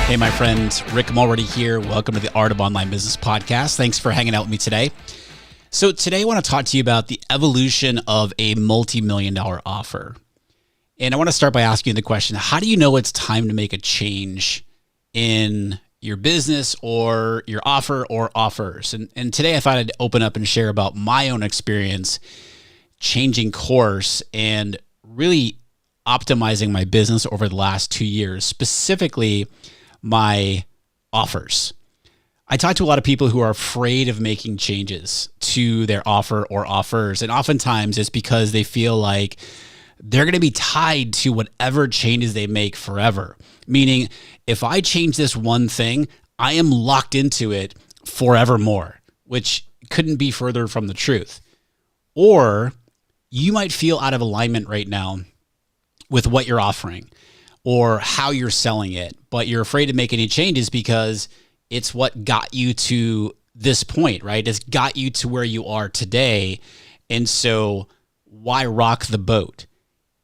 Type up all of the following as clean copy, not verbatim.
Hey, my friend, Rick Mulready here. Welcome to the Art of Online Business podcast. Thanks for hanging out with me today. So today I want to talk to you about the evolution of a multi-million-dollar offer. And I want to start by asking you the question, how do you know it's time to make a change in your business or your offer or offers? And today I thought I'd open up and share about my own experience changing course and really optimizing my business over the last 2 years, specifically my offers. I talk to a lot of people who are afraid of making changes to their offer or offers. And oftentimes it's because they feel like they're going to be tied to whatever changes they make forever. Meaning, if I change this one thing, I am locked into it forevermore, which couldn't be further from the truth. Or you might feel out of alignment right now with what you're offering or how you're selling it, but you're afraid to make any changes because it's what got you to this point, right? It's got you to where you are today. And so why rock the boat?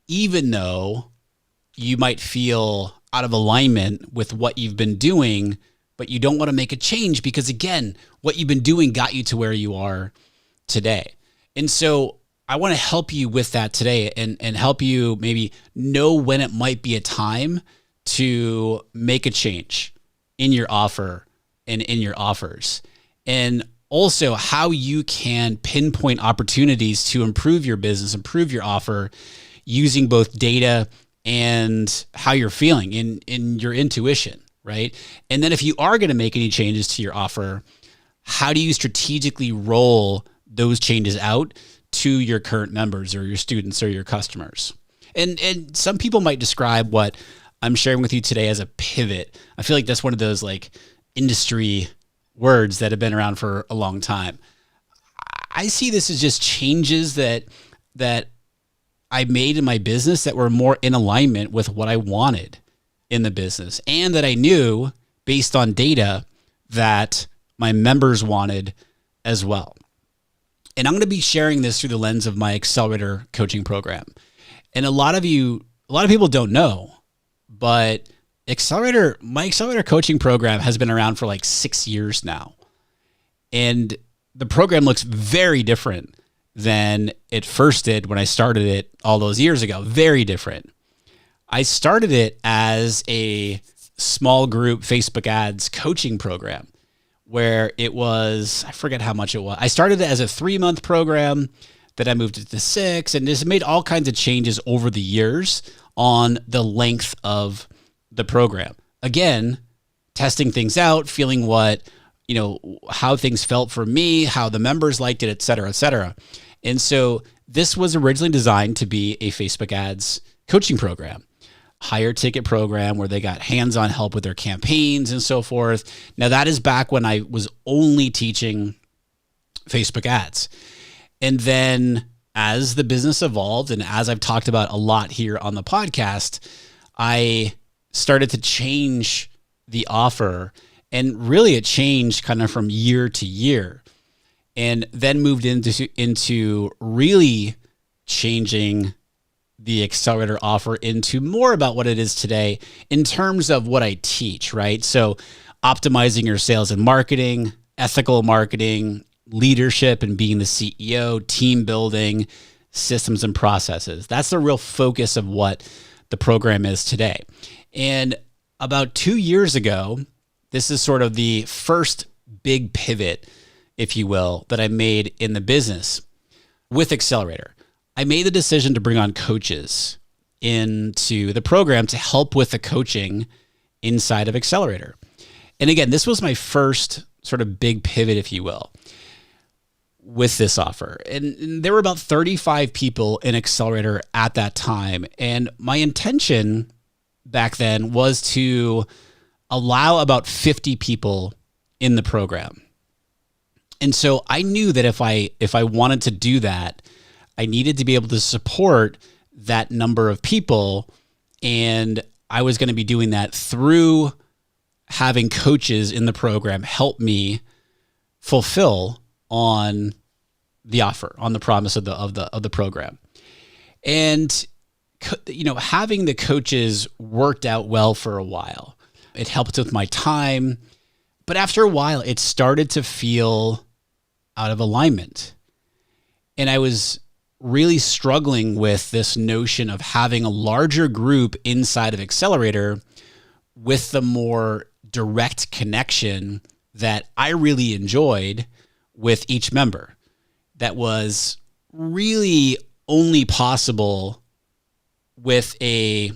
Even though you might feel out of alignment with what you've been doing, but you don't want to make a change because, again, what you've been doing got you to where you are today. And so I want to help you with that today and help you maybe know when it might be a time to make a change in your offer and in your offers. And also how you can pinpoint opportunities to improve your business, improve your offer using both data and how you're feeling in your intuition, right? And then if you are going to make any changes to your offer, how do you strategically roll those changes out to your current members or your students or your customers? And some people might describe what I'm sharing with you today as a pivot. I feel like that's one of those like industry words that have been around for a long time. I see this as just changes that I made in my business that were more in alignment with what I wanted in the business and that I knew based on data that my members wanted as well. And I'm going to be sharing this through the lens of my Accelerator coaching program. And a lot of people don't know, but my Accelerator coaching program has been around for like 6 years now. And the program looks very different than it first did when I started it all those years ago. Very different. I started it as a small group Facebook ads coaching program where it was, I forget how much it was. I started it as a 3-month program, then I moved it to 6, and just made all kinds of changes over the years on the length of the program. Again, testing things out, feeling how things felt for me, how the members liked it, et cetera, et cetera. And so this was originally designed to be a Facebook ads coaching program, higher ticket program where they got hands-on help with their campaigns and so forth. Now that is back when I was only teaching Facebook ads. And then as the business evolved and as I've talked about a lot here on the podcast, I started to change the offer, and really it changed kind of from year to year, and then moved into really changing the Accelerator offer into more about what it is today in terms of what I teach, right? So optimizing your sales and marketing, ethical marketing, leadership and being the CEO, team building, systems and processes. That's the real focus of what the program is today. And about 2 years ago, this is sort of the first big pivot, if you will, that I made in the business with Accelerator. I made the decision to bring on coaches into the program to help with the coaching inside of Accelerator. And again, this was my first sort of big pivot, if you will, with this offer. And there were about 35 people in Accelerator at that time. And my intention back then was to allow about 50 people in the program. And so I knew that if I wanted to do that, I needed to be able to support that number of people. And I was going to be doing that through having coaches in the program help me fulfill on the offer, on the promise of the program. And having the coaches worked out well for a while. It helped with my time. But after a while, it started to feel out of alignment. And I was really struggling with this notion of having a larger group inside of Accelerator with the more direct connection that I really enjoyed with each member. That was really only possible with a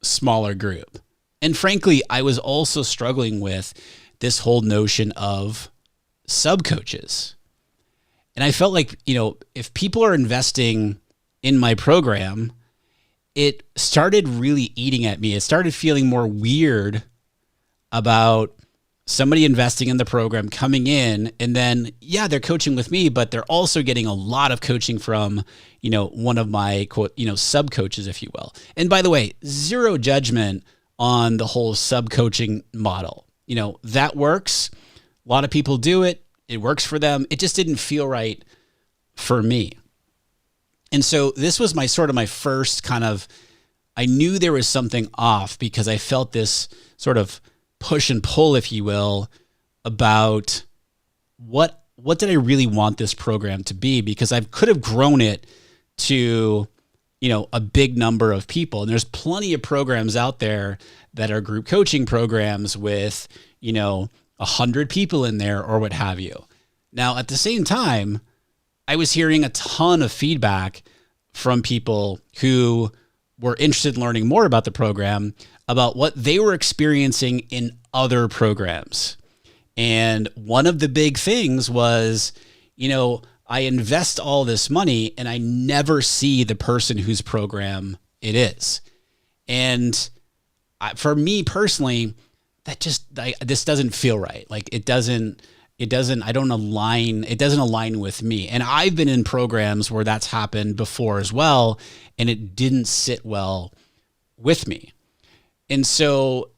smaller group. And frankly, I was also struggling with this whole notion of sub-coaches. And I felt like, if people are investing in my program, it started really eating at me. It started feeling more weird about somebody investing in the program coming in, and then, they're coaching with me, but they're also getting a lot of coaching from, one of my quote, sub coaches, if you will. And by the way, zero judgment on the whole sub coaching model. That works. A lot of people do it. It works for them. It just didn't feel right for me. And so this was my first kind of, I knew there was something off because I felt this sort of push and pull, if you will, about what did I really want this program to be? Because I could have grown it to, a big number of people. And there's plenty of programs out there that are group coaching programs with, 100 people in there or what have you. Now, at the same time, I was hearing a ton of feedback from people who were interested in learning more about the program, about what they were experiencing in other programs. And one of the big things was, I invest all this money and I never see the person whose program it is. And for me personally, this doesn't feel right. Like it doesn't align with me. And I've been in programs where that's happened before as well, and it didn't sit well with me. And so,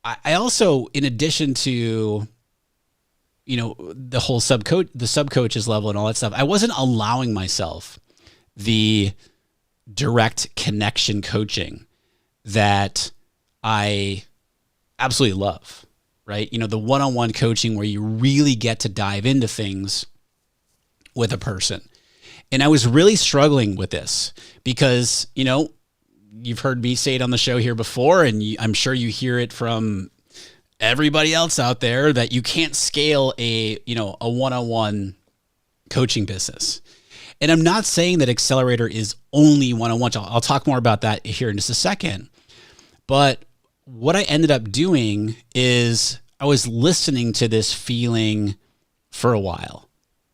I also, in addition to, the whole the sub coaches level and all that stuff, I wasn't allowing myself the direct connection coaching that I absolutely love, right? The one-on-one coaching where you really get to dive into things with a person. And I was really struggling with this because, you've heard me say it on the show here before, and I'm sure you hear it from everybody else out there, that you can't scale a one-on-one coaching business. And I'm not saying that Accelerator is only one-on-one. I'll talk more about that here in just a second. But what I ended up doing is I was listening to this feeling for a while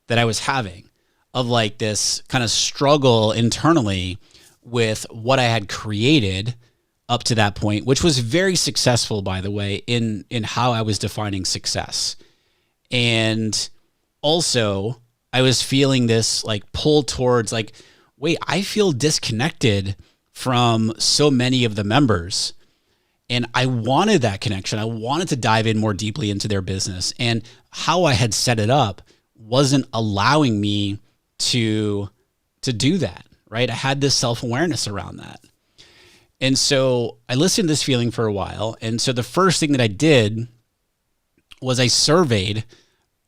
that I was having of like this kind of struggle internally with what I had created up to that point, which was very successful, by the way, in how I was defining success. And also I was feeling this like pull towards like, wait, I feel disconnected from so many of the members. And I wanted that connection. I wanted to dive in more deeply into their business. And how I had set it up wasn't allowing me to do that, right? I had this self-awareness around that. And so I listened to this feeling for a while. And so the first thing that I did was I surveyed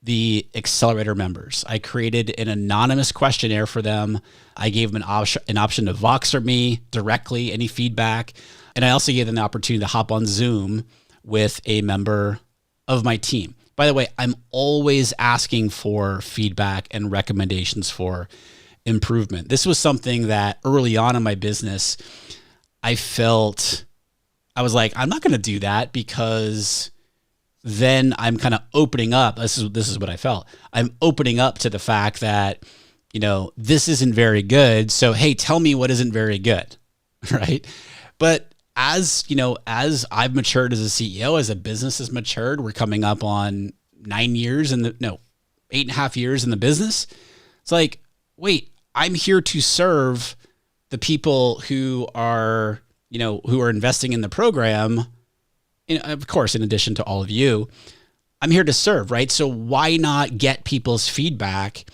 the Accelerator members. I created an anonymous questionnaire for them. I gave them an option to Voxer me directly, any feedback. And I also gave them the opportunity to hop on Zoom with a member of my team. By the way, I'm always asking for feedback and recommendations for improvement. This was something that early on in my business, I was like, I'm not going to do that because then I'm kind of opening up. This is what I felt. I'm opening up to the fact that, this isn't very good. So, hey, tell me what isn't very good. Right. But as I've matured as a CEO, as a business has matured, we're coming up on 8.5 years in the business. It's like, wait, I'm here to serve the people who are investing in the program. And of course, in addition to all of you, I'm here to serve, right? So why not get people's feedback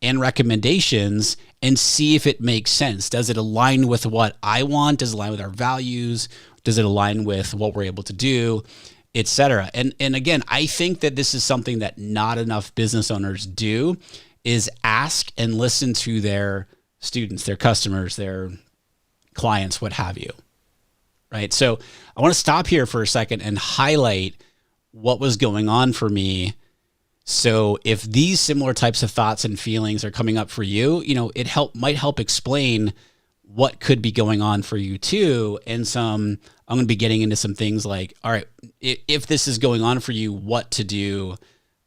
and recommendations and see if it makes sense? Does it align with what I want? Does it align with our values? Does it align with what we're able to do, et cetera? And again, I think that this is something that not enough business owners do, is ask and listen to their students, their customers, their clients, what have you, right? So I want to stop here for a second and highlight what was going on for me. So if these similar types of thoughts and feelings are coming up for you, it might help explain what could be going on for you too. And I'm going to be getting into some things like, all right, if this is going on for you, what to do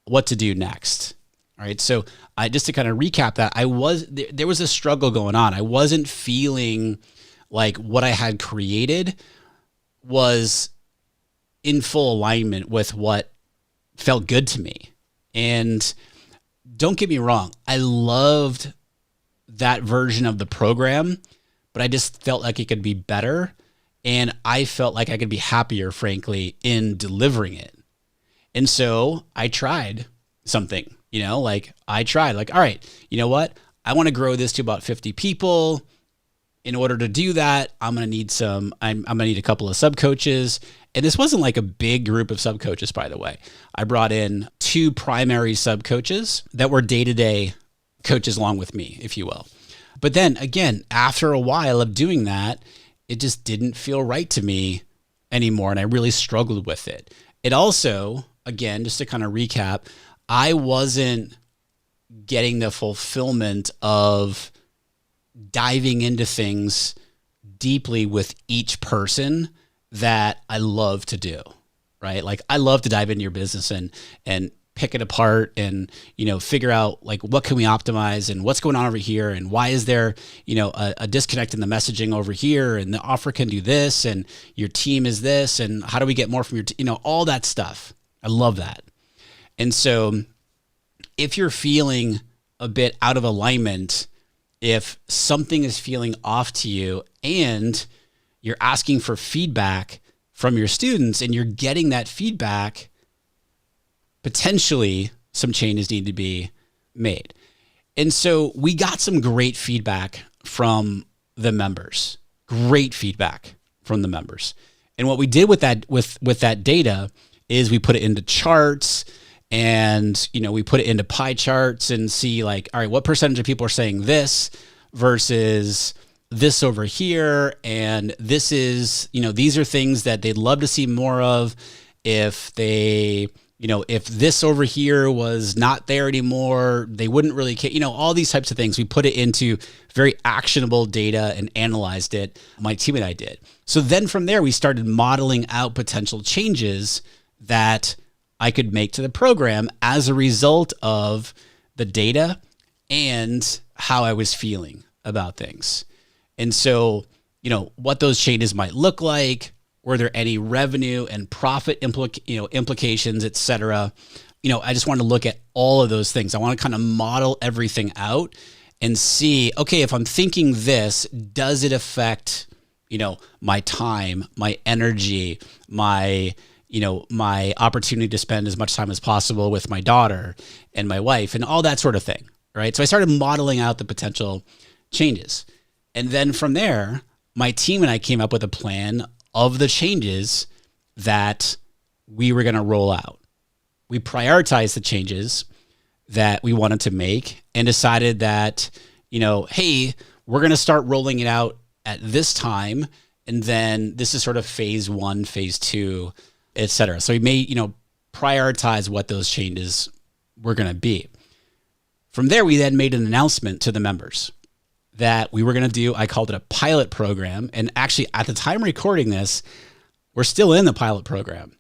next. All right. So just to kind of recap that, there was a struggle going on. I wasn't feeling like what I had created was in full alignment with what felt good to me. And don't get me wrong, I loved that version of the program, but I just felt like it could be better. And I felt like I could be happier, frankly, in delivering it. And so I tried something, all right, you know what? I want to grow this to about 50 people. In order to do that, I'm going to need I'm going to need a couple of sub coaches. And this wasn't like a big group of sub coaches, by the way. I brought in 2 primary sub coaches that were day-to-day coaches along with me, if you will. But then again, after a while of doing that, it just didn't feel right to me anymore. And I really struggled with it. It also, again, just to kind of recap, I wasn't getting the fulfillment of diving into things deeply with each person that I love to do, right? Like I love to dive into your business and pick it apart and, figure out like, what can we optimize and what's going on over here? And why is there, a disconnect in the messaging over here, and the offer can do this and your team is this, and how do we get more from your, all that stuff. I love that. And so if you're feeling a bit out of alignment, if something is feeling off to you and you're asking for feedback from your students and you're getting that feedback, potentially some changes need to be made. And so we got some great feedback from the members, great feedback from the members. And what we did with that data is we put it into charts, and, we put it into pie charts and see like, all right, what percentage of people are saying this versus this over here. And this is, these are things that they'd love to see more of. If they, if this over here was not there anymore, they wouldn't really care, all these types of things. We put it into very actionable data and analyzed it. My team and I did. So then from there, we started modeling out potential changes that I could make to the program as a result of the data and how I was feeling about things. And so, what those changes might look like, were there any revenue and profit implications, et cetera. I just want to look at all of those things. I want to kind of model everything out and see, okay, if I'm thinking this, does it affect, my time, my energy, my opportunity to spend as much time as possible with my daughter and my wife and all that sort of thing, right? So I started modeling out the potential changes. And then from there, my team and I came up with a plan of the changes that we were going to roll out. We prioritized the changes that we wanted to make and decided that, hey, we're going to start rolling it out at this time. And then this is sort of phase 1, phase 2, et cetera. So we may, prioritize what those changes were going to be. From there, we then made an announcement to the members that we were going to do, I called it a pilot program. And actually at the time recording this, we're still in the pilot program.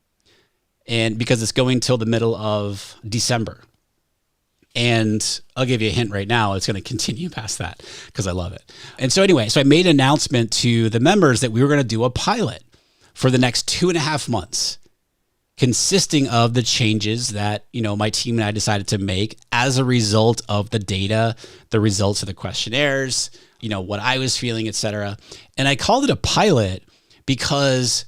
And because it's going till the middle of December. And I'll give you a hint right now, it's going to continue past that because I love it. And so anyway, I made an announcement to the members that we were going to do a pilot for the next 2.5 months, consisting of the changes that, my team and I decided to make as a result of the data, the results of the questionnaires, what I was feeling, et cetera. And I called it a pilot because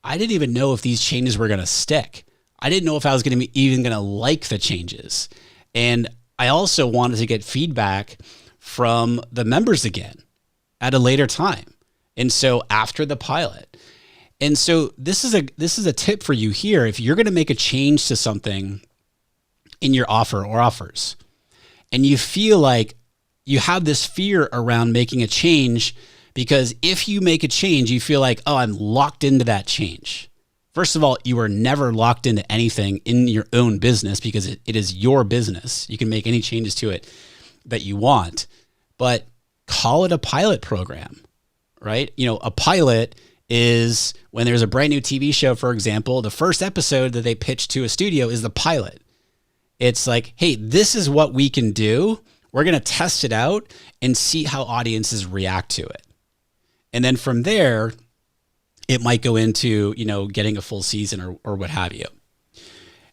I didn't even know if these changes were going to stick. I didn't know if I was going to be even going to like the changes. And I also wanted to get feedback from the members again at a later time. And so after the pilot, And so this is a tip for you here. If you're going to make a change to something in your offer or offers, and you feel like you have this fear around making a change, because if you make a change, you feel like, oh, I'm locked into that change. First of all, you are never locked into anything in your own business because it is your business. You can make any changes to it that you want, but call it a pilot program, right? A pilot is when there's a brand new TV show, for example, the first episode that they pitch to a studio is the pilot. It's like, hey, this is what we can do. We're going to test it out and see how audiences react to it. And then from there, it might go into, getting a full season or what have you.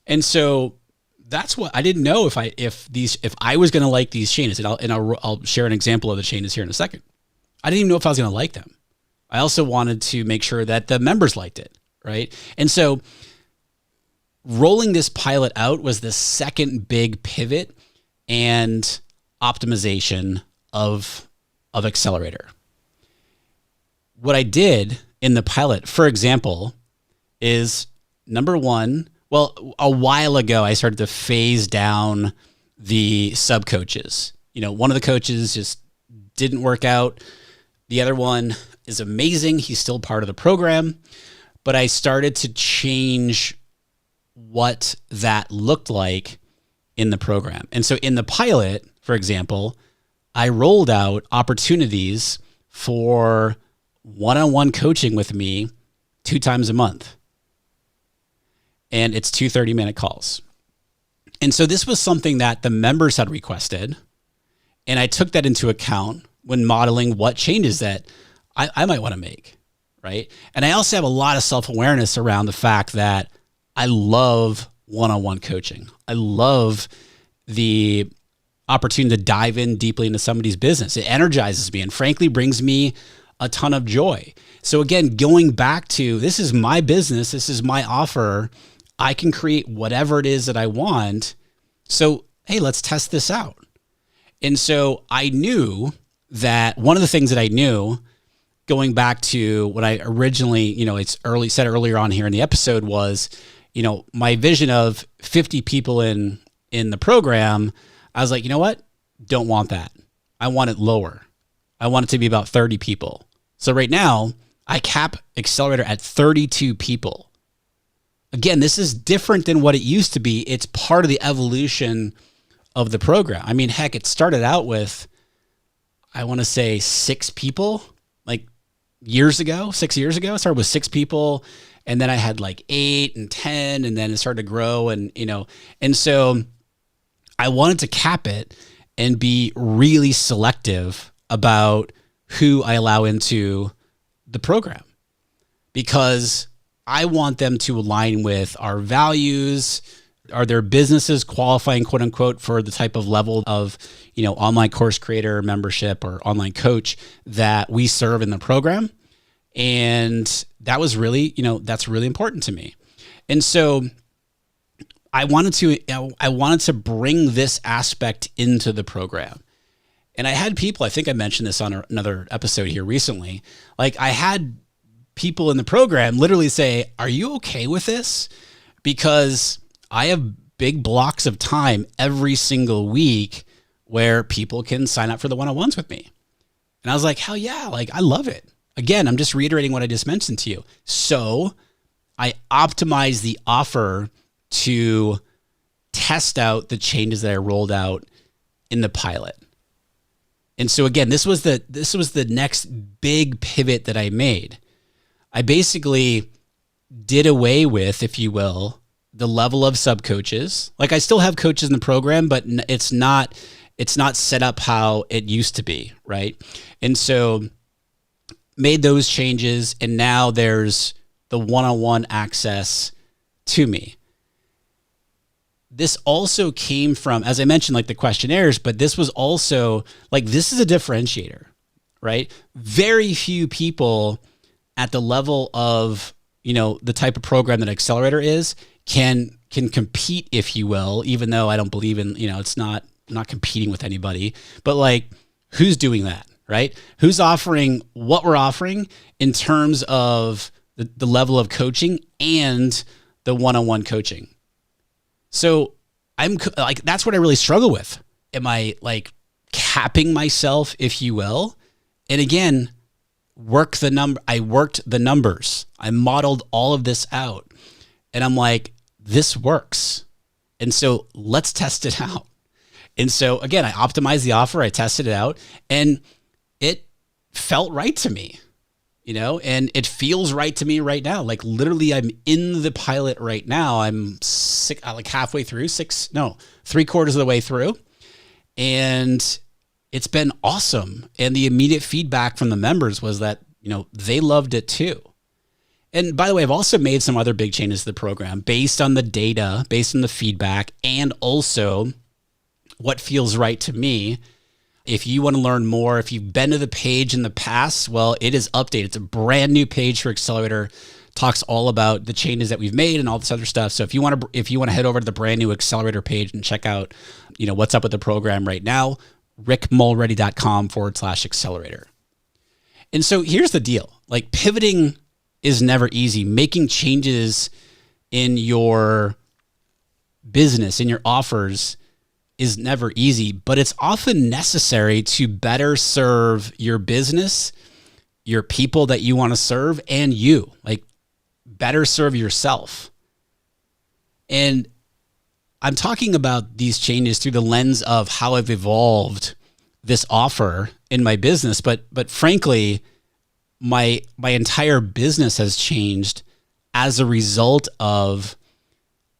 And so that's what I didn't know if I was going to like these changes. And I'll share an example of the changes here in a second. I didn't even know if I was going to like them. I also wanted to make sure that the members liked it, right? And so rolling this pilot out was the second big pivot and optimization of Accelerator. What I did in the pilot, for example, is number one, well, a while ago, I started to phase down the sub coaches. One of the coaches just didn't work out. The other one is amazing. He's still part of the program, but I started to change what that looked like in the program. And so in the pilot, for example, I rolled out opportunities for one-on-one coaching with me 2 times a month. And it's 2 30-minute calls. And so this was something that the members had requested. And I took that into account when modeling what changes that I might want to make, right? And I also have a lot of self-awareness around the fact that I love one-on-one coaching. I love the opportunity to dive in deeply into somebody's business. It energizes me and frankly brings me a ton of joy. So again, going back to, this is my business, this is my offer. I can create whatever it is that I want. So, hey, let's test this out. And so I knew that one of the things that I knew going back to what I originally, said earlier on here in the episode was, my vision of 50 people in the program, I was like, you know what? Don't want that. I want it lower. I want it to be about 30 people. So right now, I cap Accelerator at 32 people. Again, this is different than what it used to be. It's part of the evolution of the program. I mean, heck, it started out with, I want to say 6 people, like 6 years ago. It started with 6 people. And then I had like 8 and 10, and then it started to grow. And so I wanted to cap it and be really selective about who I allow into the program, because I want them to align with our values. Are their businesses qualifying, quote unquote, for the type of level of, online course creator membership or online coach that we serve in the program? And that was really, that's really important to me. And so I wanted to bring this aspect into the program. And I had people, I think I mentioned this on another episode here recently, like I had people in the program literally say, are you okay with this? Because I have big blocks of time every single week where people can sign up for the one-on-ones with me. And I was like, hell yeah, like I love it. Again, I'm just reiterating what I just mentioned to you. So I optimized the offer to test out the changes that I rolled out in the pilot. And so again, this was the next big pivot that I made. I basically did away with, if you will, the level of sub coaches. Like I still have coaches in the program, but it's not set up how it used to be, right? And so made those changes, and now there's the one-on-one access to me. This also came from, as I mentioned, like the questionnaires, but this was also like, this is a differentiator, right? Very few people at the level of, the type of program that Accelerator is can compete, if you will, even though I don't believe in, it's not competing with anybody, but like who's doing that, right? Who's offering what we're offering in terms of the level of coaching and the one-on-one coaching. So I'm like, that's what I really struggle with. Am I like capping myself, if you will? And again, I worked the numbers. I modeled all of this out and I'm like, this works. And so let's test it out. And so again, I optimized the offer, I tested it out, and it felt right to me, and it feels right to me right now. Like literally I'm in the pilot right now. I'm like halfway through, 3/4 of the way through. And it's been awesome. And the immediate feedback from the members was that, they loved it too. And by the way, I've also made some other big changes to the program based on the data, based on the feedback, and also what feels right to me. If you want to learn more, if you've been to the page in the past, well, it is updated. It's a brand new page for Accelerator. Talks all about the changes that we've made and all this other stuff. So if you want to head over to the brand new Accelerator page and check out, what's up with the program right now, rickmulready.com/accelerator. And so here's the deal. Like pivoting is never easy. Making changes in your business, in your offers, is never easy, but it's often necessary to better serve your business, your people that you want to serve, and you. Like better serve yourself. And I'm talking about these changes through the lens of how I've evolved this offer in my business, but frankly, my entire business has changed as a result of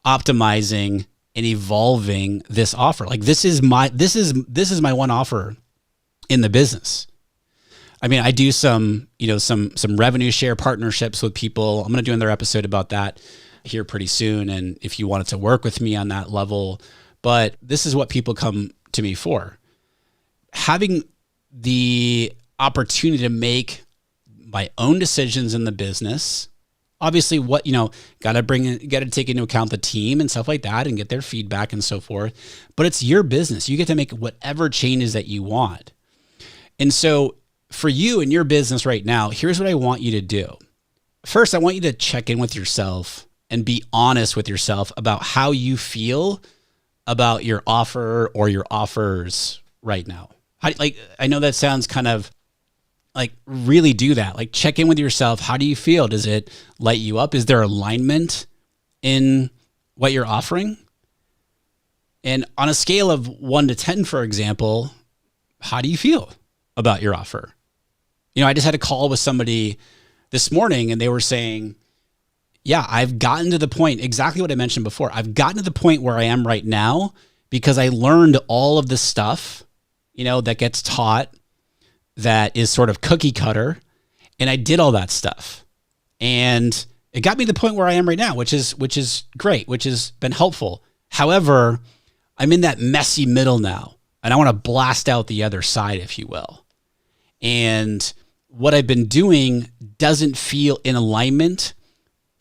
optimizing and evolving this offer. Like this is my one offer in the business. I mean, I do some revenue share partnerships with people. I'm going to do another episode about that here pretty soon. And if you wanted to work with me on that level, but this is what people come to me for. Having the opportunity to make my own decisions in the business, obviously got to take into account the team and stuff like that and get their feedback and so forth, but it's your business. You get to make whatever changes that you want. And so for you in your business right now, here's what I want you to do. First, I want you to check in with yourself and be honest with yourself about how you feel about your offer or your offers right now. I know that sounds kind of like, really do that. Like check in with yourself. How do you feel? Does it light you up? Is there alignment in what you're offering? And on a scale of 1 to 10, for example, how do you feel about your offer? I just had a call with somebody this morning and they were saying, yeah, I've gotten to the point, exactly what I mentioned before. I've gotten to the point where I am right now because I learned all of the stuff, that gets taught, that is sort of cookie cutter. And I did all that stuff. And it got me to the point where I am right now, which is great, which has been helpful. However, I'm in that messy middle now and I want to blast out the other side, if you will. And what I've been doing doesn't feel in alignment.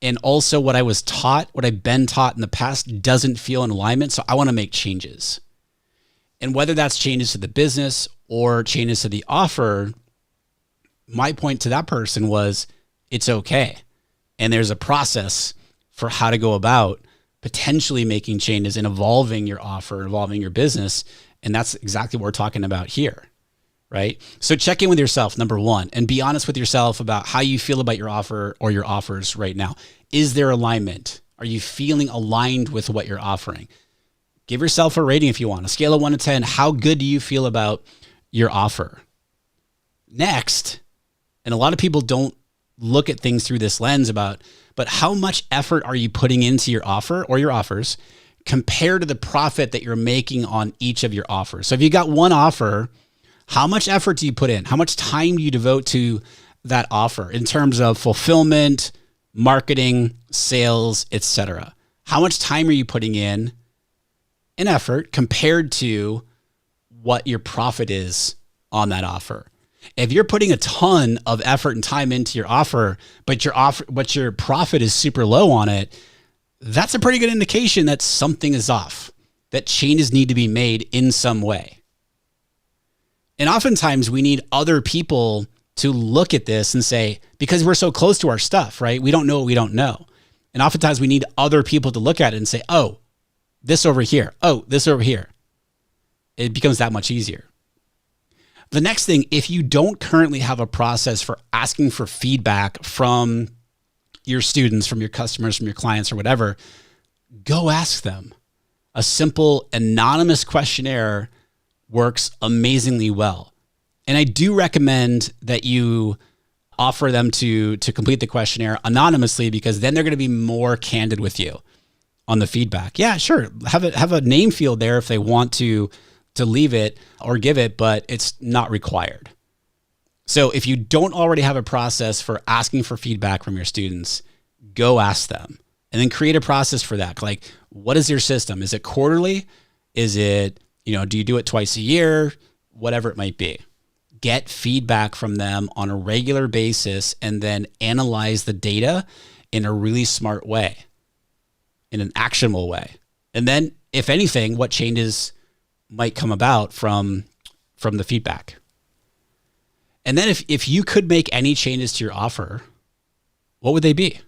And also what I've been taught in the past doesn't feel in alignment. So I want to make changes. And whether that's changes to the business or changes to the offer, my point to that person was it's okay. And there's a process for how to go about potentially making changes and evolving your offer, evolving your business. And that's exactly what we're talking about here, right? So check in with yourself, number one, and be honest with yourself about how you feel about your offer or your offers right now. Is there alignment? Are you feeling aligned with what you're offering? Give yourself a rating if you want. A scale of 1 to 10, how good do you feel about your offer? Next, and a lot of people don't look at things through this lens but how much effort are you putting into your offer or your offers compared to the profit that you're making on each of your offers? So if you got one offer, how much effort do you put in? How much time do you devote to that offer in terms of fulfillment, marketing, sales, etc.? How much time are you putting in effort compared to what your profit is on that offer? If you're putting a ton of effort and time into your offer, but your profit is super low on it, that's a pretty good indication that something is off, that changes need to be made in some way. And oftentimes we need other people to look at this and say, because we're so close to our stuff, right? We don't know what we don't know. And oftentimes we need other people to look at it and say, oh, this over here. Oh, this over here. It becomes that much easier. The next thing, if you don't currently have a process for asking for feedback from your students, from your customers, from your clients or whatever, go ask them. A simple anonymous questionnaire works amazingly well. And I do recommend that you offer them to complete the questionnaire anonymously, because then they're going to be more candid with you on the feedback. Yeah, sure. Have a name field there if they want to leave it or give it, but it's not required. So if you don't already have a process for asking for feedback from your students, go ask them and then create a process for that. Like, what is your system? Is it quarterly? Is it, do you do it twice a year? Whatever it might be. Get feedback from them on a regular basis and then analyze the data in a really smart way, in an actionable way. And then, if anything, what changes might come about from the feedback. And then if you could make any changes to your offer, what would they be?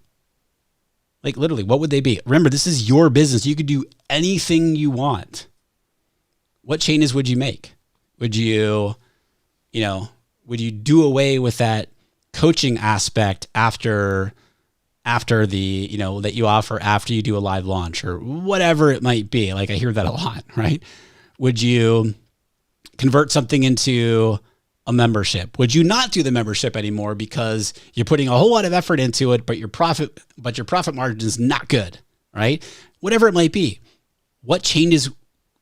Like, literally, what would they be? Remember, this is your business. You could do anything you want. What changes would you make? Would you do away with that coaching aspect after the, that you offer after you do a live launch or whatever it might be? Like, I hear that a lot, right? Would you convert something into a membership? Would you not do the membership anymore because you're putting a whole lot of effort into it, but your profit margin is not good, right? Whatever it might be. What changes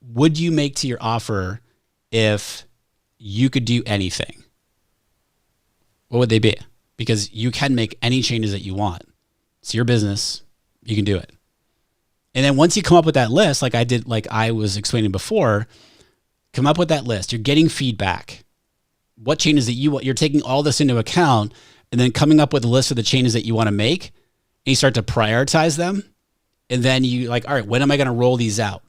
would you make to your offer if you could do anything? What would they be? Because you can make any changes that you want. It's your business. You can do it. And then once you come up with that list, like I was explaining before, come up with that list. You're getting feedback. What changes that you're taking all this into account, and then coming up with a list of the changes that you want to make, and you start to prioritize them. And then you all right, when am I going to roll these out?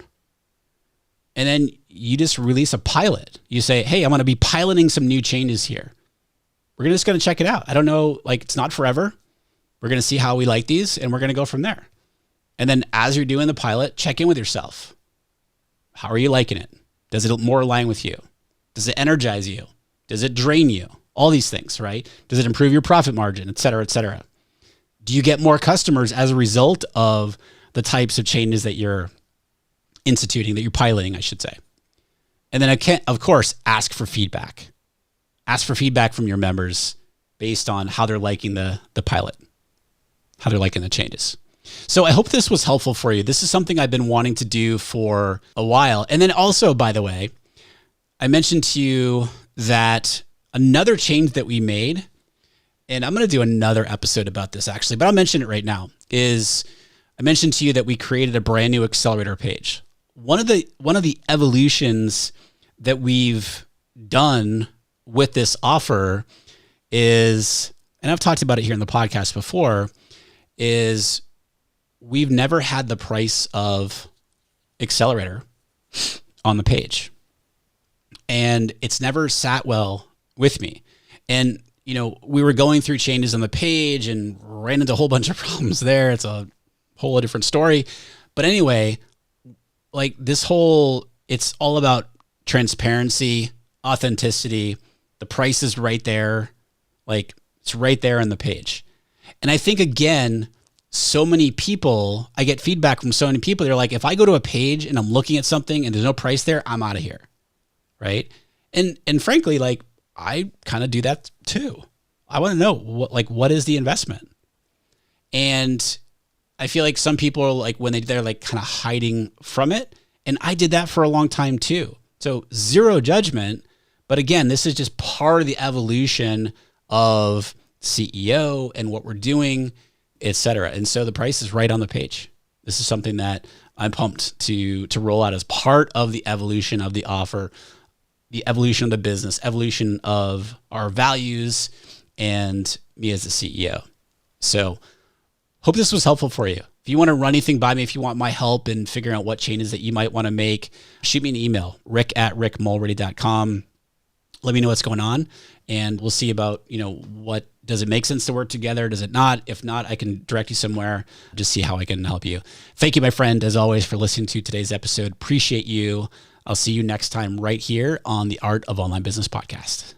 And then you just release a pilot. You say, hey, I'm going to be piloting some new changes here. We're just going to check it out. I don't know, it's not forever. We're going to see how we like these, and we're going to go from there. And then as you're doing the pilot, check in with yourself. How are you liking it? Does it more align with you? Does it energize you? Does it drain you? All these things, right? Does it improve your profit margin, et cetera, et cetera? Do you get more customers as a result of the types of changes that you're instituting, that you're piloting, I should say? And then, of course, ask for feedback. Ask for feedback from your members based on how they're liking the pilot, how they're liking the changes. So I hope this was helpful for you. This is something I've been wanting to do for a while. And then also, by the way, I mentioned to you that another change that we made, and I'm going to do another episode about this actually, but I'll mention it right now, is I mentioned to you that we created a brand new Accelerator page. One of the evolutions that we've done with this offer is, and I've talked about it here in the podcast before, is we've never had the price of Accelerator on the page. And it's never sat well with me. And, we were going through changes on the page and ran into a whole bunch of problems there. It's a whole different story. But anyway, it's all about transparency, authenticity. The price is right there. It's right there on the page. And I think, again, so many people, I get feedback from so many people. They're like, if I go to a page and I'm looking at something and there's no price there, I'm out of here. Right. And frankly, I kind of do that too. I want to know what is the investment? And I feel like some people are when they're kind of hiding from it. And I did that for a long time too. So zero judgment. But again, this is just part of the evolution of CEO and what we're doing, et cetera. And so the price is right on the page. This is something that I'm pumped to roll out as part of the evolution of the offer, the evolution of the business, evolution of our values, and me as the CEO. So hope this was helpful for you. If you want to run anything by me, if you want my help in figuring out what changes that you might want to make, shoot me an email, rick@rickmulready.com. Let me know what's going on, and we'll see about, what does it make sense to work together? Does it not? If not, I can direct you somewhere, just see how I can help you. Thank you, my friend, as always, for listening to today's episode. Appreciate you. I'll see you next time right here on the Art of Online Business podcast.